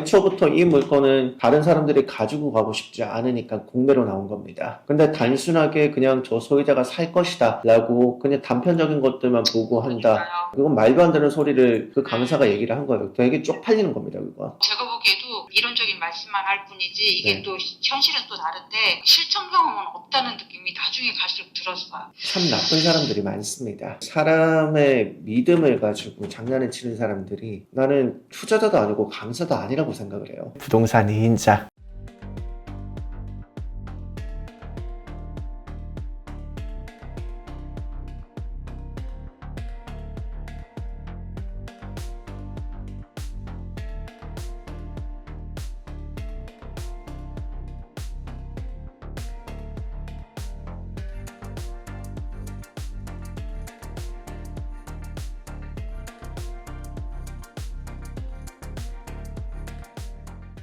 애초부터 이 물건은 다른 사람들이 가지고 가고 싶지 않으니까 공매로 나온 겁니다. 근데 단순하게 그냥 저 소유자가 살 것이다 라고 그냥 단편적인 것들만 보고 한다. 그건 말도 안 되는 소리를 그 강사가 얘기를 한 거예요. 되게 쪽팔리는 겁니다, 그거. 제가 보기에도 이론적인 말씀만 할 뿐이지 이게 네. 또 현실은 또 다른데 실천 경험은 없다는 느낌이 나중에 갈수록 들었어요. 참 나쁜 사람들이 많습니다. 사람의 믿음을 가지고 장난을 치는 사람들이 나는 투자자도 아니고 강사도 아니라고 생각을 해요. 부동산 2인자.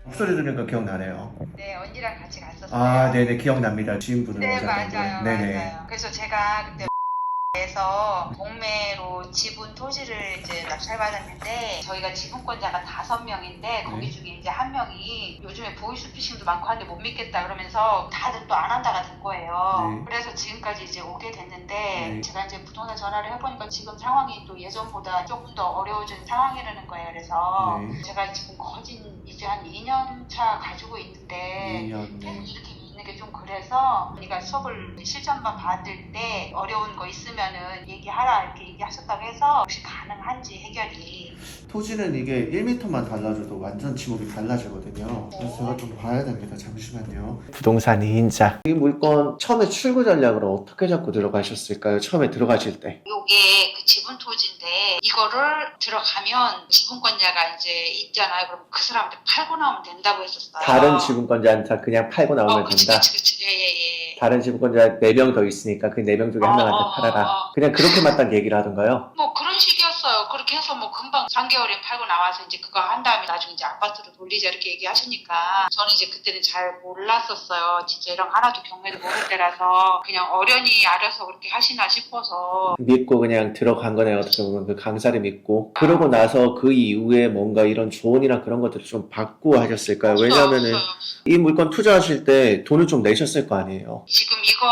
목소리 들으니까 기억나네요. 네, 언니랑 같이 갔었어요. 아, 네네, 기억납니다. 지인분을 네, 오셨던 맞아요. 분. 네네. 맞아요. 그래서 제가 그때 에서 공매로 지분 토지를 이제 낙찰받았는데 저희가 지분권자가 5명인데 거기 중에 이제 한 명이 요즘에 보이스피싱도 많고 한데 못 믿겠다 그러면서 다들 또 안 한다가 된 거예요. 네. 그래서 지금까지 이제 오게 됐는데 네. 제가 이제 부동산 전화를 해보니까 지금 상황이 또 예전보다 조금 더 어려워진 상황이라는 거예요. 그래서 네. 제가 지금 거진 이제 한 2년 차 가지고 있는데 2년, 계속 네. 이렇게 있는 게 좀 그래서 우리가 수업을 실전만 받을 때 어려운 거 있으면은 얘기하라 이렇게 얘기하셨다고 해서 혹시 가능한지 해결이. 토지는 이게 1m만 달라져도 완전 지목이 달라지거든요. 그래서 제가 좀 봐야 됩니다. 잠시만요. 부동산 2인자. 이 물건 처음에 출구 전략으로 어떻게 잡고 들어가셨을까요? 처음에 들어가실 때. 요게 그 지분 토지인데 이거를 들어가면 지분권자가 이제 있잖아요. 그럼 그 사람한테 팔고 나오면 된다고 했었어요. 다른 지분권자한테 그냥 팔고 나오면 그치, 된다. 그치. 예. 다른 지분권자 4명 더 있으니까 그 4명 중에 한 명한테 팔아라. 그냥 그렇게만 딱 얘기를 하던가요? 뭐 그런 식이었어요. 그렇게 해서 뭐 금방 3개월에 팔고 나와서 이제 그거 한 다음에 나중에 이제 아파트로 돌리자 이렇게 얘기하시니까 저는 이제 그때는 잘 몰랐었어요. 진짜 이런 하나도 경매도 모를 때라서 그냥 어련히 알아서 그렇게 하시나 싶어서. 믿고 그냥 들어간 거네요. 어떻게 보면 그 강사를 믿고. 그러고 나서 그 이후에 뭔가 이런 조언이나 그런 것들을 좀 받고 하셨을까요? 왜냐하면은 없어요. 이 물건 투자하실 때 돈을 좀 내셨을 거 아니에요. 지금 이거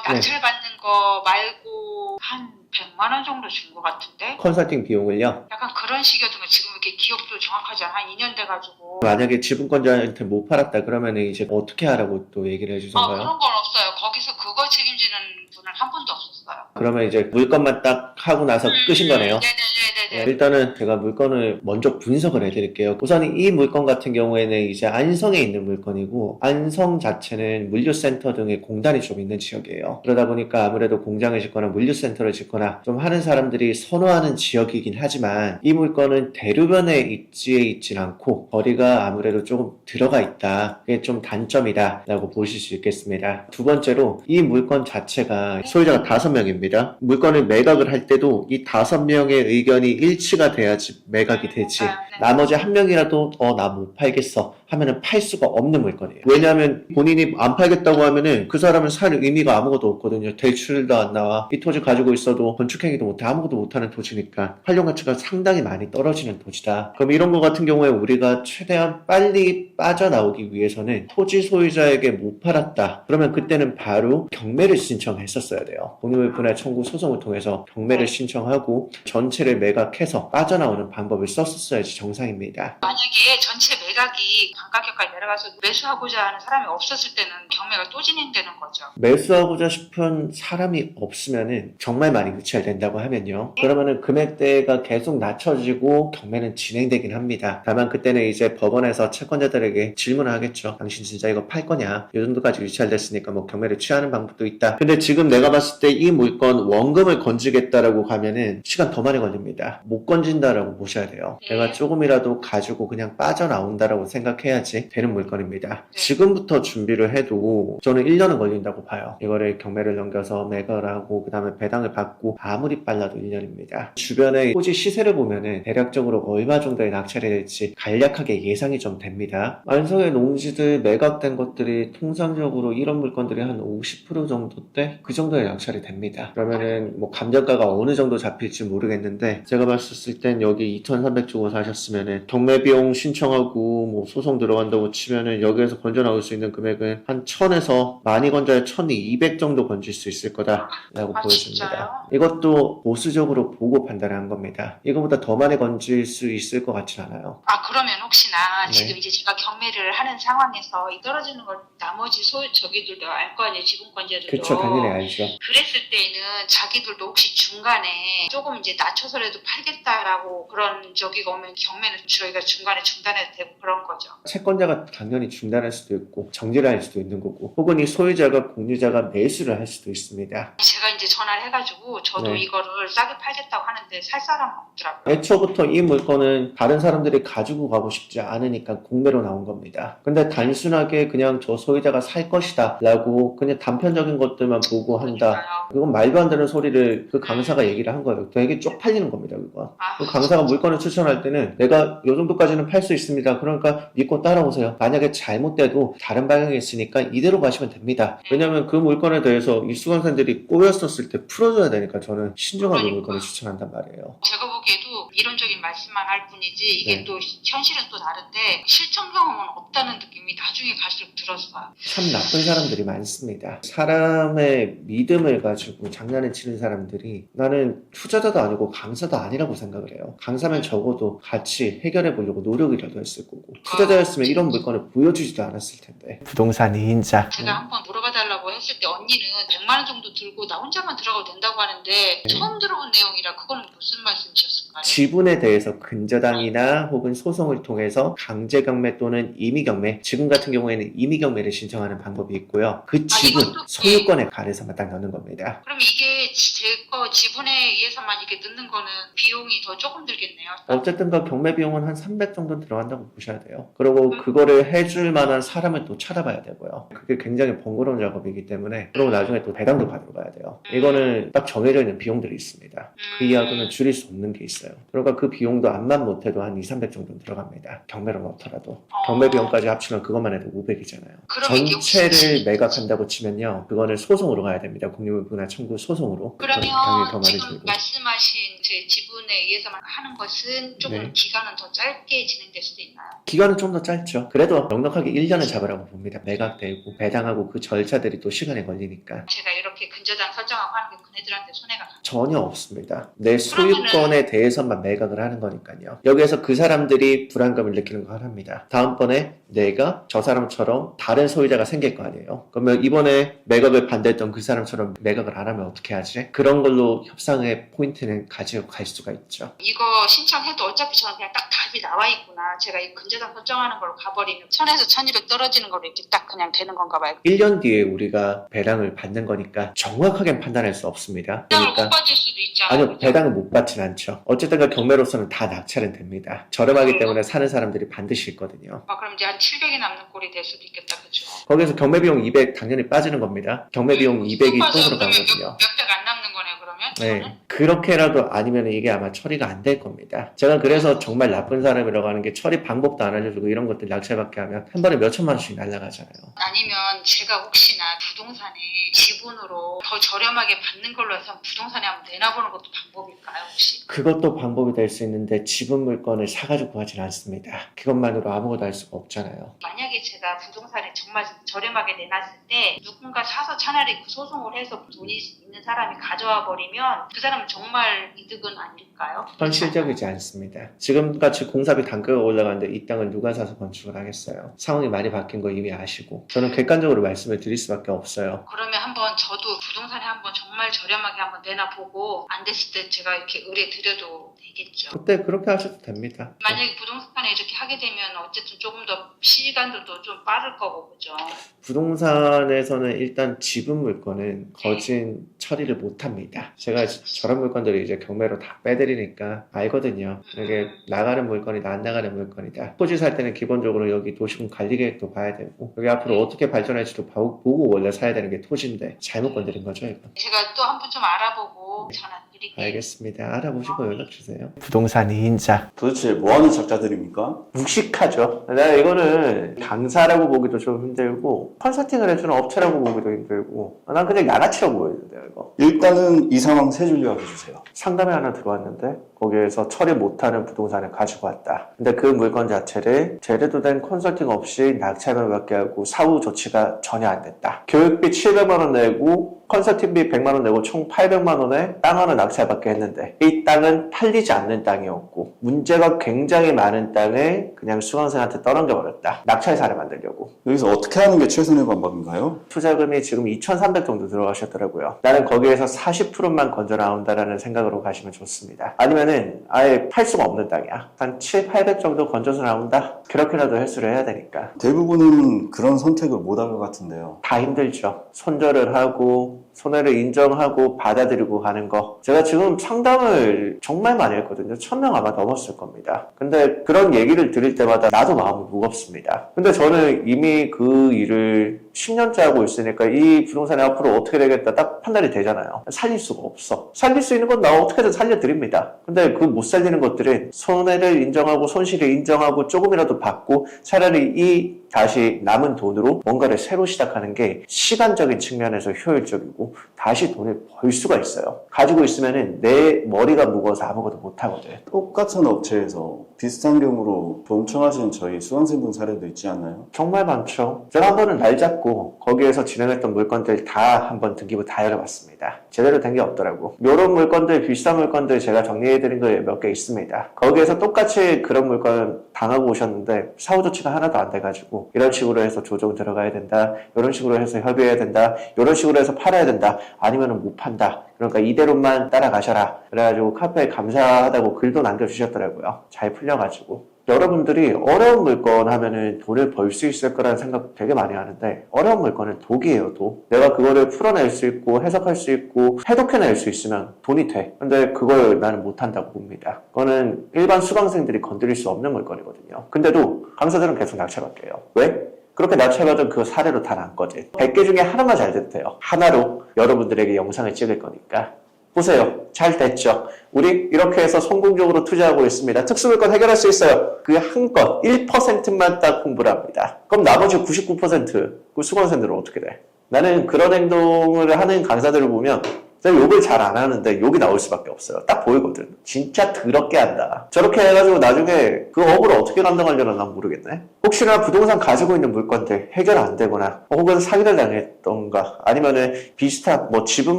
낙찰받는 거 말고 한 100만 원 정도 준 것 같은데? 컨설팅 비용을요. 약간 그런 식이었던 거 지금 이렇게 기억도 정확하지 않아. 한 2년 돼가지고. 만약에 지분권자한테 못 팔았다 그러면 이제 어떻게 하라고 또 얘기를 해주던가요? 그런 건 없어요. 거기서 그거 책임지는 분은 한 분도 없었어요. 그러면 이제 물건만 딱 하고 나서 끝인 거네요. 네네네네. 일단은 제가 물건을 먼저 분석을 해드릴게요. 우선 이 물건 같은 경우에는 이제 안성에 있는 물건이고 안성 자체는 물류센터 등의 공단이 좀 있는 지역이에요. 그러다 보니까 아무래도 공장을 짓거나 물류센터를 짓거나 좀 하는 사람들이 선호하는 지역이긴 하지만 이 물건은 대로변에 입지에 있진 않고 거리가 아무래도 조금 들어가 있다. 그게 좀 단점이다 라고 보실 수 있겠습니다. 두 번째로 이 물건 자체가 소유자가 5명입니다. 물건을 매각을 할 때도 이 5명의 의견이 일치가 돼야지 매각이 되지. 나머지 한 명이라도 나 못 팔겠어 하면은 팔 수가 없는 물건이에요. 왜냐하면 본인이 안 팔겠다고 하면은 그 사람은 살 의미가 아무것도 없거든요. 대출도 안 나와. 이 토지 가지고 있어도 건축행위도 못해. 아무것도 못하는 토지니까 활용 가치가 상당히 많이 떨어지는 토지다. 그럼 이런 거 같은 경우에 우리가 최대한 빨리 빠져나오기 위해서는 토지 소유자에게 못 팔았다. 그러면 그때는 바로 경매를 신청했었어야 돼요. 공유물분할 청구 소송을 통해서 경매를 신청하고 전체를 매각해서 빠져나오는 방법을 썼었어야지 정상입니다. 만약에 전체 매각이 반가격까지 내려가서 매수하고자 하는 사람이 없었을 때는 경매가 또 진행되는 거죠. 매수하고자 싶은 사람이 없으면은 정말 많이 유찰된다고 하면요. 그러면은 금액대가 계속 낮춰지고 경매는 진행되긴 합니다. 다만 그때는 이제 법원에서 채권자들에게 질문을 하겠죠. 당신 진짜 이거 팔 거냐? 이 정도까지 유찰됐으니까 뭐 경매를 취하는 방법도 있다. 근데 지금 내가 봤을 때 이 물건 원금을 건지겠다라고 가면은 시간 더 많이 걸립니다. 못 건진다라고 보셔야 돼요. 내가 조금이라도 가지고 그냥 빠져나온다라고 생각해야 해야지 되는 물건입니다. 지금부터 준비를 해도 저는 1년은 걸린다고 봐요. 이거를 경매를 넘겨서 매각을 하고 그 다음에 배당을 받고 아무리 빨라도 1년입니다. 주변의 토지 시세를 보면은 대략적으로 얼마 정도의 낙찰이 될지 간략하게 예상이 좀 됩니다. 안성의 농지들 매각된 것들이 통상적으로 이런 물건들이 한 50% 정도대 그 정도의 낙찰이 됩니다. 그러면은 뭐 감정가가 어느 정도 잡힐지 모르겠는데 제가 봤을 땐 여기 2,300 주고 사셨으면은 경매 비용 신청하고 뭐 소송 들어간다고 치면은 여기에서 건져 나올 수 있는 금액은 한 1,000에서 많이 건져야 1,200 정도 건질 수 있을 거다라고 보여집니다. 진짜요? 이것도 보수적으로 보고 판단한 겁니다. 이거보다 더 많이 건질 수 있을 것 같진 않아요. 그러면 혹시나 네. 지금 이제 제가 경매를 하는 상황에서 이 떨어지는 걸 나머지 저기들도 알 거 아니에요, 지분권자들도. 그쵸, 당연히 알죠. 그랬을 때에는 자기들도 혹시 중간에 조금 이제 낮춰서라도 팔겠다라고 그런 저기가 오면 경매는 저희가 중간에 중단해도 되고 그런 거죠. 채권자가 당연히 중단할 수도 있고 정지를 할 수도 있는 거고 혹은 이 소유자가 공유자가 매수를 할 수도 있습니다. 제가 이제 전화를 해가지고 저도 네. 이거를 싸게 팔겠다고 하는데 살 사람은 없더라고요. 애초부터 이 물건은 다른 사람들이 가지고 가고 싶지 않으니까 공매로 나온 겁니다. 근데 단순하게 그냥 저 소유자가 살 것이다 라고 그냥 단편적인 것들만 보고 한다. 그러니까요. 그건 말도 안 되는 소리를 그 강사가 얘기를 한 거예요. 되게 쪽팔리는 겁니다, 그거. 그 강사가 물건을 추천할 때는 내가 요 정도까지는 팔 수 있습니다. 그러니까 믿고 따라오세요. 만약에 잘못돼도 다른 방향이 있으니까 이대로 가시면 됩니다. 왜냐면 그 물건에 대해서 이 수강생들이 꼬였었을 때 풀어줘야 되니까 저는 신중하게 물건을 추천한단 말이에요. 제가 보기에도 이론적인 말씀만 할 뿐이지 이게 네. 또 현실은 또 다른데 실전 경험은 없다는 느낌이 나중에 갈수록 들었어요. 참 나쁜 사람들이 많습니다. 사람의 믿음을 가지고 장난을 치는 사람들이 나는 투자자도 아니고 강사도 아니라고 생각을 해요. 강사면 적어도 같이 해결해 보려고 노력이라도 했을 거고 투자자였으면 이런 물건을 보여주지도 않았을 텐데. 부동산 2인자. 제가 한번 물어봐달라고 했을 때 언니는 100만 원 정도 들고 나 혼자만 들어가도 된다고 하는데 처음 들어본 내용이라 그거는 무슨 말씀이셨을까요? 지분에 대해서 근저당이나 혹은 소송을 통해서 강제경매 또는 임의경매, 지금 같은 경우에는 임의경매를 신청하는 방법이 있고요. 그 지분, 이것도- 소유권에 관해서만 딱 넣는 겁니다. 그럼 이게 제 거 지분에 의해서만 이게 넣는 거는 비용이 더 조금 들겠네요. 어쨌든 그 경매 비용은 한 300 정도 들어간다고 보셔야 돼요. 그리고 그거를 해줄 만한 사람을 또 찾아봐야 되고요. 그게 굉장히 번거로운 작업이기 때문에 그리고 나중에 또 배당도 받으러 가야 돼요. 이거는 딱 정해져 있는 비용들이 있습니다. 그 이하로는 줄일 수 없는 게 있어요. 그러니까 그 비용도 암만 못해도 한 2, 300 정도 들어갑니다. 경매로 넣더라도. 경매 비용까지 합치면 그것만 해도 500이잖아요. 그럼 이게 전체를 매각한다고 치면요. 그거는 소송으로 가야 됩니다. 국립문화 청구 소송으로. 그러면 당연히 더 많이 지금 들고. 말씀하신 제 지분에 의해서만 하는 것은 조금 네. 기간은 더 짧게 진행될 수도 있나요? 기간은 좀 더 짧죠. 그래도 넉넉하게 1년을 잡으라고 봅니다. 매각되고 배당하고 그 절차들이 또 시간이 걸리니까. 제가 이렇게 근저당 설정하고 하는 게 그네들한테 손해가 가요. 전혀 없습니다. 내 소유권에 대해서만 매각을 하는 거니까요. 여기에서 그 사람들이 불안감을 느끼는 거 하나입니다. 다음번에 내가 저 사람처럼 다른 소유자가 생길 거 아니에요. 그러면 이번에 매각을 반대했던 그 사람처럼 매각을 안 하면 어떻게 하지? 그런 걸로 협상의 포인트는 가지고 갈 수가 있죠. 이거 신청해도 어차피 저는 그냥 딱 답이 나와 있구나. 제가 이 근저당 설정하는 걸로 가버리면 1000에서 1200 떨어지는 걸로 이렇게 딱 그냥 되는 건가 봐요. 1년 뒤에 우리가 배당을 받는 거니까 정확하게 판단할 수 없습니다. 배당을 못 그러니까 받을 수도 있잖아요. 아니요, 배당을 못 받진 않죠. 어쨌든 그 경매로서는 다 낙찰은 됩니다. 저렴하기 때문에 사는 사람들이 반드시 있거든요. 그럼 이제 한 700이 남는 꼴이 될 수도 있겠다, 그죠? 거기서 경매 비용 200 당연히 빠지는 겁니다. 경매 비용 200이 또 들어가거든요. 몇백 안 남는 거네, 그러면? 저는? 네, 그렇게라도 아니면 이게 아마 처리가 안 될 겁니다. 제가 그래서 정말 나쁜 사람이라고 하는 게 처리 방법도 안 알려주고 이런 것들 낙찰받게 하면 한 번에 몇천만 원씩 날라가잖아요. 아니면 제가 혹시나 부동산에 지분으로 더 저렴하게 받는 걸로 해서 부동산에 한번 내놔보는 것도 방법일까요, 혹시? 그것도 방법이 될 수 있는데 지분 물건을 사가지고 하진 않습니다. 그것만으로 아무것도 할 수가 없잖아요. 만약에 제가 부동산에 정말 저렴하게 내놨을 때 누군가 사서 차라리 그 소송을 해서 돈이 있는 사람이 가져와 버리면 그 사람은 정말 이득은 아닐까요? 현실적이지 않습니다. 지금같이 공사비 단가가 올라가는데 이 땅을 누가 사서 건축을 하겠어요. 상황이 많이 바뀐 거 이미 아시고 저는 객관적으로 말씀을 드릴 수밖에 없어요. 그러면 한번 저도 부동산에 한번 정말 저렴하게 한번 내놔보고 안 됐을 때 제가 이렇게 의뢰 드려도 되겠죠. 그때 그렇게 하셔도 됩니다. 만약에 부동산에 이렇게 하게 되면 어쨌든 조금 더 시간도 좀 빠를 거고, 그죠? 부동산에서는 일단 지분 물건은 거진 처리를 못 합니다. 제가 저런 물건들을 이제 경매로 다 빼드리니까 알거든요. 이게 나가는 물건이다, 안 나가는 물건이다. 토지 살 때는 기본적으로 여기 도시군 관리 계획도 봐야 되고, 여기 앞으로 어떻게 발전할지도 보고 원래 사야 되는 게 토지인데, 잘못 건드린 거죠, 이거. 제가 또 한 번 좀 알아보고 전화 드릴게요. 알겠습니다. 알아보시고 연락주세요. 부동산 2인자. 도대체 뭐 하는 작자들입니까? 무식하죠. 내가 이거는 강사라고 보기도 좀 힘들고 컨설팅을 해주는 업체라고 보기도 힘들고 난 그냥 양아치라고 보이는데요. 이거 일단은 이 상황 세 줄 요약해주세요. 상담이 하나 들어왔는데 거기에서 처리 못하는 부동산을 가지고 왔다. 근데 그 물건 자체를 제대로 된 컨설팅 없이 낙찰만 받게 하고 사후 조치가 전혀 안 됐다. 교육비 700만 원 내고 컨설팅비 100만 원 내고 총 800만 원에 땅 하나 낙찰받게 했는데 이 땅은 팔리지 않는 땅이었고 문제가 굉장히 많은 땅을 그냥 수강생한테 떠넘겨버렸다. 낙찰 사례 만들려고. 여기서 어떻게 하는 게 최선의 방법인가요? 투자금이 지금 2,300 정도 들어가셨더라고요. 나는 거기에서 40%만 건져 나온다라는 생각으로 가시면 좋습니다. 아니면은 아예 팔 수가 없는 땅이야. 한 7, 800 정도 건져서 나온다? 그렇게라도 횟수를 해야 되니까. 대부분은 그런 선택을 못 할 것 같은데요. 다 힘들죠. 손절을 하고 손해를 인정하고 받아들이고 하는 거. 제가 지금 상담을 정말 많이 했거든요. 1000명 아마 넘었을 겁니다. 근데 그런 얘기를 들을 때마다 나도 마음이 무겁습니다. 근데 저는 이미 그 일을 10년째 하고 있으니까 이 부동산이 앞으로 어떻게 되겠다 딱 판단이 되잖아요. 살릴 수가 없어. 살릴 수 있는 건 나 어떻게든 살려드립니다. 근데 그 못 살리는 것들은 손해를 인정하고 손실을 인정하고 조금이라도 받고 차라리 이 다시 남은 돈으로 뭔가를 새로 시작하는 게 시간적인 측면에서 효율적이고 다시 돈을 벌 수가 있어요. 가지고 있으면은 내 머리가 무거워서 아무것도 못 하거든. 똑같은 업체에서 비슷한 경우로 돈 청하신 저희 수강생분 사례도 있지 않나요? 정말 많죠. 제가 한 번은 날 잡고 거기에서 진행했던 물건들 다 한번 등기부 다 열어봤습니다. 제대로 된 게 없더라고. 이런 물건들, 비싼 물건들 제가 정리해드린 거 몇 개 있습니다. 거기에서 똑같이 그런 물건 당하고 오셨는데 사후 조치가 하나도 안 돼가지고 이런 식으로 해서 조정 들어가야 된다. 이런 식으로 해서 협의해야 된다. 이런 식으로 해서 팔아야 된다. 아니면 못 판다. 그러니까 이대로만 따라가셔라. 그래가지고 카페에 감사하다고 글도 남겨주셨더라고요. 잘 풀려가지고. 여러분들이 어려운 물건 하면은 돈을 벌 수 있을 거라는 생각 되게 많이 하는데 어려운 물건은 독이에요, 독. 내가 그거를 풀어낼 수 있고 해석할 수 있고 해독해낼 수 있으면 돈이 돼. 근데 그걸 나는 못한다고 봅니다. 그거는 일반 수강생들이 건드릴 수 없는 물건이거든요. 근데도 강사들은 계속 낙찰받게 해요. 왜? 그렇게 낙찰받은 그 사례로 다 남거든. 100개 중에 하나만 잘 됐대요. 하나로 여러분들에게 영상을 찍을 거니까. 보세요. 잘 됐죠? 우리 이렇게 해서 성공적으로 투자하고 있습니다. 특수물건 해결할 수 있어요. 그 한 건 1%만 딱 공부를 합니다. 그럼 나머지 99% 그 수강생들은 어떻게 돼? 나는 그런 행동을 하는 강사들을 보면 제가 욕을 잘 안 하는데 욕이 나올 수밖에 없어요. 딱 보이거든. 진짜 더럽게 한다. 저렇게 해가지고 나중에 그 업을 어떻게 감당하려나 난 모르겠네. 혹시나 부동산 가지고 있는 물건들 해결 안 되거나 혹은 사기를 당했던가 아니면은 비슷한 뭐 지분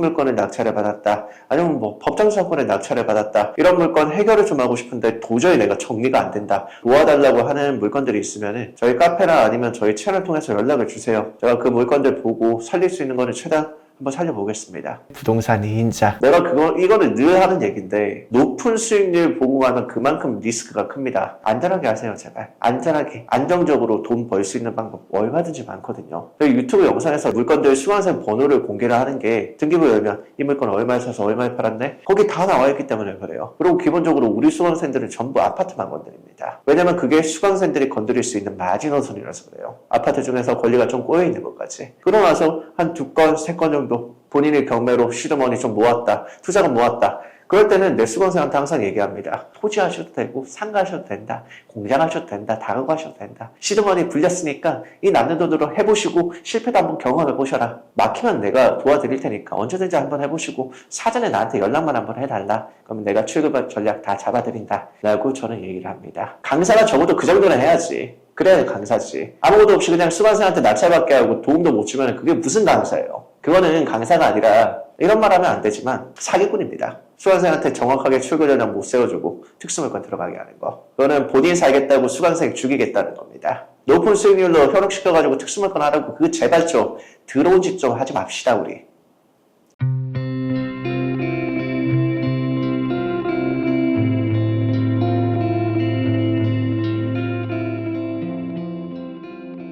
물건을 낙찰을 받았다 아니면 뭐 법정 사건에 낙찰을 받았다 이런 물건 해결을 좀 하고 싶은데 도저히 내가 정리가 안 된다 도와달라고 하는 물건들이 있으면은 저희 카페나 아니면 저희 채널 통해서 연락을 주세요. 제가 그 물건들 보고 살릴 수 있는 거는 최대한 한번 살려보겠습니다. 부동산 2인자. 내가 이거는 늘 하는 얘기인데 높은 수익률 보고 하면 그만큼 리스크가 큽니다. 안전하게 하세요, 제발. 안전하게, 안정적으로 돈 벌 수 있는 방법 얼마든지 많거든요. 유튜브 영상에서 물건들 수강생 번호를 공개를 하는 게 등기부 열면 이 물건 얼마에 사서 얼마에 팔았네? 거기 다 나와 있기 때문에 그래요. 그리고 기본적으로 우리 수강생들은 전부 아파트만 건드립니다. 왜냐면 그게 수강생들이 건드릴 수 있는 마지노선이라서 그래요. 아파트 중에서 권리가 좀 꼬여있는 것까지. 그러고 나서 한 2건, 3건 정도 본인이 경매로 시드머니 좀 모았다. 투자금 모았다. 그럴 때는 내 수강생한테 항상 얘기합니다. 토지 하셔도 되고 상가 하셔도 된다. 공장 하셔도 된다. 다가구 하셔도 된다. 시드머니 불렸으니까 이 남는 돈으로 해보시고 실패도 한번 경험해 보셔라. 막히면 내가 도와드릴 테니까 언제든지 한번 해보시고 사전에 나한테 연락만 한번 해달라. 그러면 내가 출급 전략 다 잡아드린다. 라고 저는 얘기를 합니다. 강사가 적어도 그 정도는 해야지. 그래야 강사지. 아무것도 없이 그냥 수강생한테 낙찰받게 하고 도움도 못 주면 그게 무슨 강사예요. 그거는 강사가 아니라 이런 말 하면 안 되지만 사기꾼입니다. 수강생한테 정확하게 출근 전략 못 세워주고 특수물건 들어가게 하는 거. 그거는 본인 살겠다고 수강생 죽이겠다는 겁니다. 높은 수익률로 현혹시켜가지고 특수물건 하라고 그거 제발 좀 더러운 짓 좀 하지 맙시다 우리.